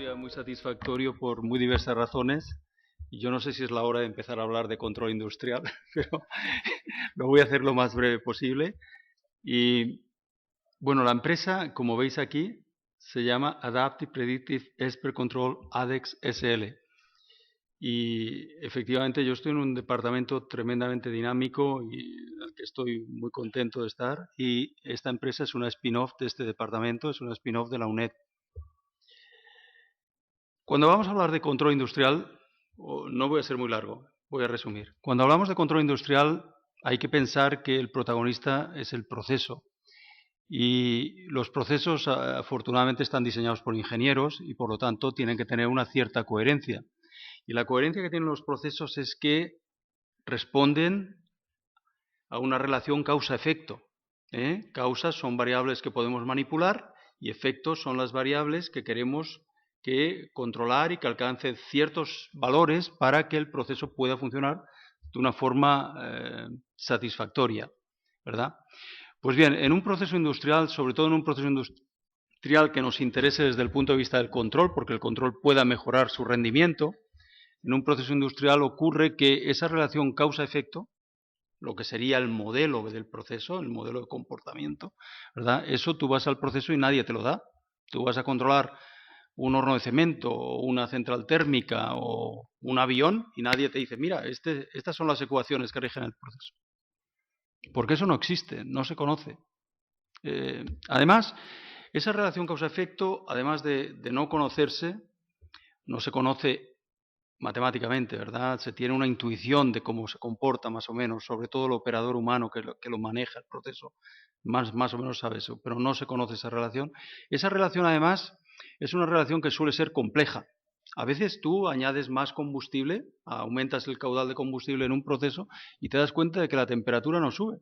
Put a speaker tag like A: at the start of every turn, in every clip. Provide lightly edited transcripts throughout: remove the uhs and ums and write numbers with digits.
A: día muy satisfactorio por muy diversas razones. Y yo no sé si es la hora de empezar a hablar de control industrial, pero lo voy a hacer lo más breve posible. Y bueno, la empresa, como veis aquí, se llama Adaptive Predictive Expert Control ADEX SL. Y efectivamente yo estoy en un departamento tremendamente dinámico y al que estoy muy contento de estar. Y esta empresa es una spin-off de este departamento, es una spin-off de la UNED. Cuando vamos a hablar de control industrial, no voy a ser muy largo, voy a resumir. Cuando hablamos de control industrial hay que pensar que el protagonista es el proceso. Y los procesos afortunadamente están diseñados por ingenieros y por lo tanto tienen que tener una cierta coherencia. Y la coherencia que tienen los procesos es que responden a una relación causa-efecto. Causas son variables que podemos manipular y efectos son las variables que queremos controlar y que alcancen ciertos valores para que el proceso pueda funcionar de una forma satisfactoria, ¿verdad? Pues bien, en un proceso industrial, sobre todo en un proceso industrial que nos interese desde el punto de vista del control, porque el control pueda mejorar su rendimiento, en un proceso industrial ocurre que esa relación causa-efecto, lo que sería el modelo del proceso, el modelo de comportamiento, ¿verdad? Eso tú vas al proceso y nadie te lo da. Tú vas a controlar un horno de cemento, o una central térmica, o un avión, y nadie te dice, mira, estas son las ecuaciones que rigen el proceso. Porque eso no existe, no se conoce. Además, esa relación causa-efecto, además de no conocerse, no se conoce matemáticamente, ¿verdad? Se tiene una intuición de cómo se comporta más o menos, sobre todo el operador humano que lo maneja el proceso, más o menos sabe eso, pero no se conoce esa relación. Esa relación, además, es una relación que suele ser compleja. A veces tú añades más combustible, aumentas el caudal de combustible en un proceso y te das cuenta de que la temperatura no sube.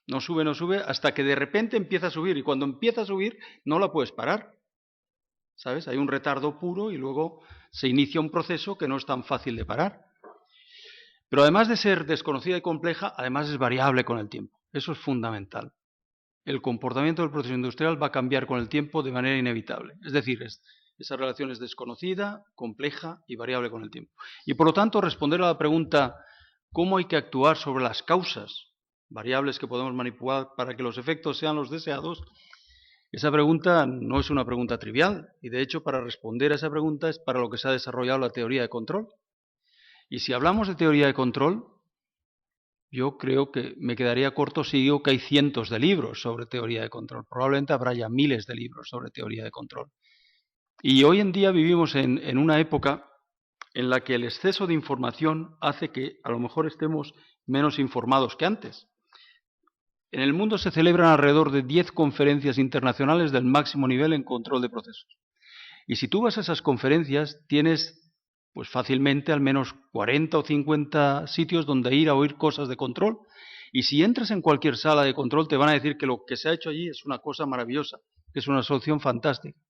A: No sube, hasta que de repente empieza a subir. Y cuando empieza a subir, no la puedes parar. ¿Sabes? Hay un retardo puro y luego se inicia un proceso que no es tan fácil de parar. Pero además de ser desconocida y compleja, además es variable con el tiempo. Eso es fundamental. El comportamiento del proceso industrial va a cambiar con el tiempo de manera inevitable. Es decir, esa relación es desconocida, compleja y variable con el tiempo. Y por lo tanto, responder a la pregunta ¿cómo hay que actuar sobre las causas, variables que podemos manipular para que los efectos sean los deseados? Esa pregunta no es una pregunta trivial y de hecho para responder a esa pregunta es para lo que se ha desarrollado la teoría de control. Y si hablamos de teoría de control, yo creo que me quedaría corto si digo que hay cientos de libros sobre teoría de control. Probablemente habrá ya miles de libros sobre teoría de control. Y hoy en día vivimos en una época en la que el exceso de información hace que a lo mejor estemos menos informados que antes. En el mundo se celebran alrededor de 10 conferencias internacionales del máximo nivel en control de procesos. Y si tú vas a esas conferencias, tienes pues fácilmente al menos 40 o 50 sitios donde ir a oír cosas de control. Y si entras en cualquier sala de control, te van a decir que lo que se ha hecho allí es una cosa maravillosa, que es una solución fantástica.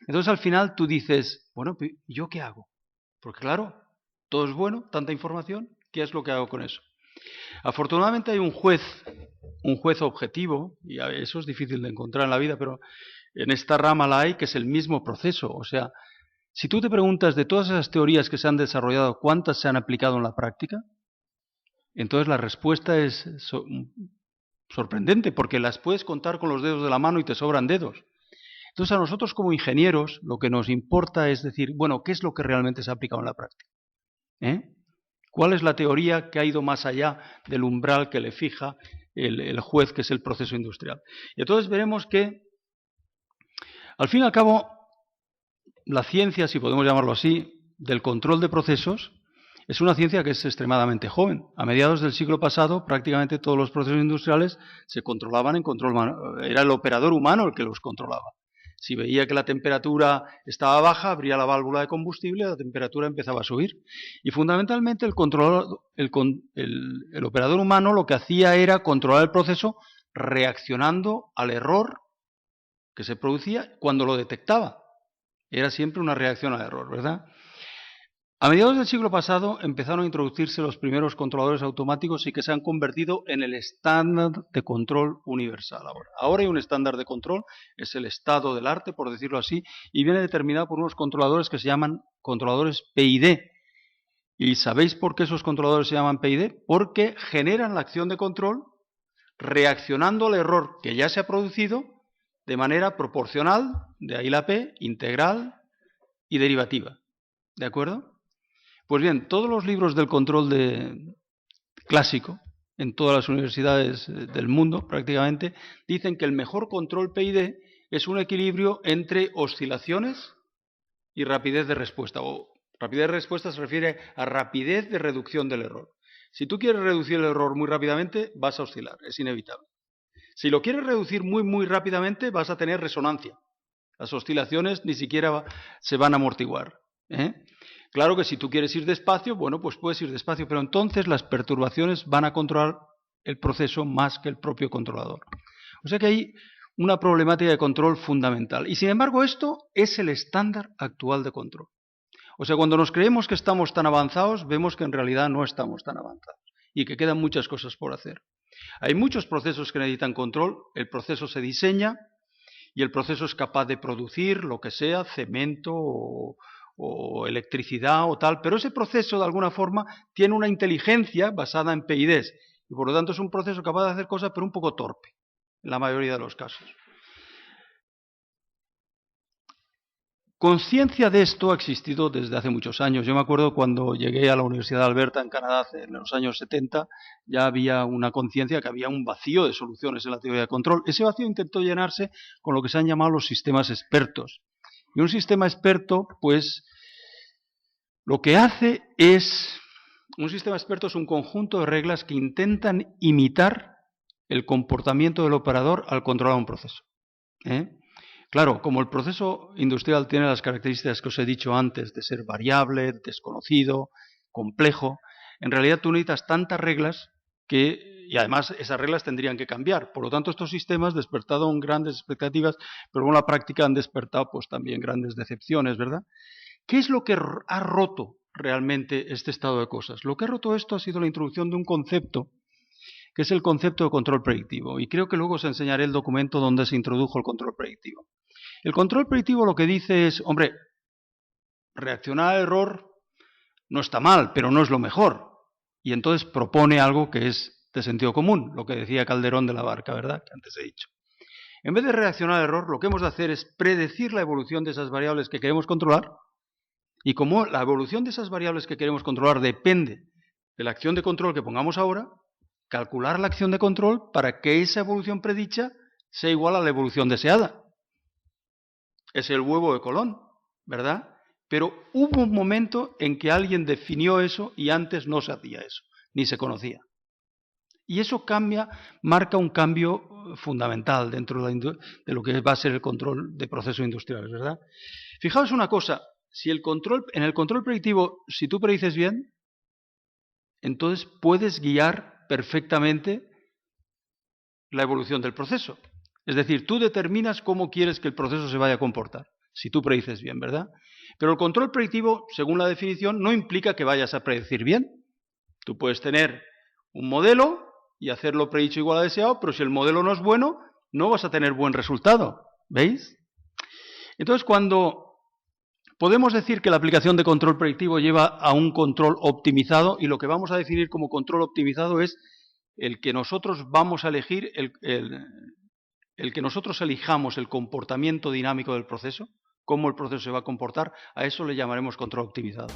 A: Entonces al final tú dices, bueno, ¿yo qué hago? Porque claro, todo es bueno, tanta información, ¿qué es lo que hago con eso? Afortunadamente hay un juez objetivo, y eso es difícil de encontrar en la vida, pero en esta rama la hay, que es el mismo proceso. O sea, si tú te preguntas de todas esas teorías que se han desarrollado, ¿cuántas se han aplicado en la práctica? Entonces la respuesta es sorprendente, porque las puedes contar con los dedos de la mano y te sobran dedos. Entonces a nosotros como ingenieros lo que nos importa es decir, bueno, ¿qué es lo que realmente se ha aplicado en la práctica? ¿Cuál es la teoría que ha ido más allá del umbral que le fija el juez, que es el proceso industrial? Y entonces veremos que, al fin y al cabo, la ciencia, si podemos llamarlo así, del control de procesos, es una ciencia que es extremadamente joven. A mediados del siglo pasado, prácticamente todos los procesos industriales se controlaban en control humano. Era el operador humano el que los controlaba. Si veía que la temperatura estaba baja, abría la válvula de combustible, la temperatura empezaba a subir. Y fundamentalmente el operador humano lo que hacía era controlar el proceso reaccionando al error que se producía cuando lo detectaba. Era siempre una reacción al error, ¿verdad? A mediados del siglo pasado empezaron a introducirse los primeros controladores automáticos y que se han convertido en el estándar de control universal ahora. Ahora hay un estándar de control, es el estado del arte, por decirlo así, y viene determinado por unos controladores que se llaman controladores PID. ¿Y sabéis por qué esos controladores se llaman PID? Porque generan la acción de control reaccionando al error que ya se ha producido de manera proporcional, de ahí la P, integral y derivativa. ¿De acuerdo? Pues bien, todos los libros del control clásico, en todas las universidades del mundo prácticamente, dicen que el mejor control PID es un equilibrio entre oscilaciones y rapidez de respuesta. O rapidez de respuesta se refiere a rapidez de reducción del error. Si tú quieres reducir el error muy rápidamente, vas a oscilar, es inevitable. Si lo quieres reducir muy rápidamente, vas a tener resonancia. Las oscilaciones ni siquiera se van a amortiguar. Claro que si tú quieres ir despacio, bueno, pues puedes ir despacio, pero entonces las perturbaciones van a controlar el proceso más que el propio controlador. O sea que hay una problemática de control fundamental. Y sin embargo, esto es el estándar actual de control. O sea, cuando nos creemos que estamos tan avanzados, vemos que en realidad no estamos tan avanzados y que quedan muchas cosas por hacer. Hay muchos procesos que necesitan control, el proceso se diseña y el proceso es capaz de producir lo que sea, cemento o electricidad o tal, pero ese proceso de alguna forma tiene una inteligencia basada en PIDs y por lo tanto es un proceso capaz de hacer cosas pero un poco torpe en la mayoría de los casos. Conciencia de esto ha existido desde hace muchos años. Yo me acuerdo cuando llegué a la Universidad de Alberta en Canadá en los años 70, ya había una conciencia que había un vacío de soluciones en la teoría de control. Ese vacío intentó llenarse con lo que se han llamado los sistemas expertos. Y un sistema experto, pues, lo que hace es... Un sistema experto es un conjunto de reglas que intentan imitar el comportamiento del operador al controlar un proceso. Claro, como el proceso industrial tiene las características que os he dicho antes, de ser variable, desconocido, complejo, en realidad tú necesitas tantas reglas y además esas reglas tendrían que cambiar. Por lo tanto, estos sistemas despertaron grandes expectativas, pero en la práctica han despertado pues también grandes decepciones, ¿verdad? ¿Qué es lo que ha roto realmente este estado de cosas? Lo que ha roto esto ha sido la introducción de un concepto que es el concepto de control predictivo. Y creo que luego os enseñaré el documento donde se introdujo el control predictivo. El control predictivo lo que dice es, hombre, reaccionar al error no está mal, pero no es lo mejor. Y entonces propone algo que es de sentido común, lo que decía Calderón de la Barca, ¿verdad? Que antes he dicho. En vez de reaccionar al error, lo que hemos de hacer es predecir la evolución de esas variables que queremos controlar. Y como la evolución de esas variables que queremos controlar depende de la acción de control que pongamos ahora, calcular la acción de control para que esa evolución predicha sea igual a la evolución deseada. Es el huevo de Colón, ¿verdad? Pero hubo un momento en que alguien definió eso y antes no se hacía eso, ni se conocía. Y eso marca un cambio fundamental dentro de lo que va a ser el control de procesos industriales, ¿verdad? Fijaos una cosa, en el control predictivo, si tú predices bien, entonces puedes guiar perfectamente la evolución del proceso. Es decir, tú determinas cómo quieres que el proceso se vaya a comportar, si tú predices bien, ¿verdad? Pero el control predictivo, según la definición, no implica que vayas a predecir bien. Tú puedes tener un modelo y hacerlo predicho igual a deseado, pero si el modelo no es bueno, no vas a tener buen resultado. ¿Veis? Entonces, cuando podemos decir que la aplicación de control predictivo lleva a un control optimizado, y lo que vamos a definir como control optimizado es el que nosotros vamos a elegir, el que nosotros elijamos el comportamiento dinámico del proceso, cómo el proceso se va a comportar, a eso le llamaremos control optimizado.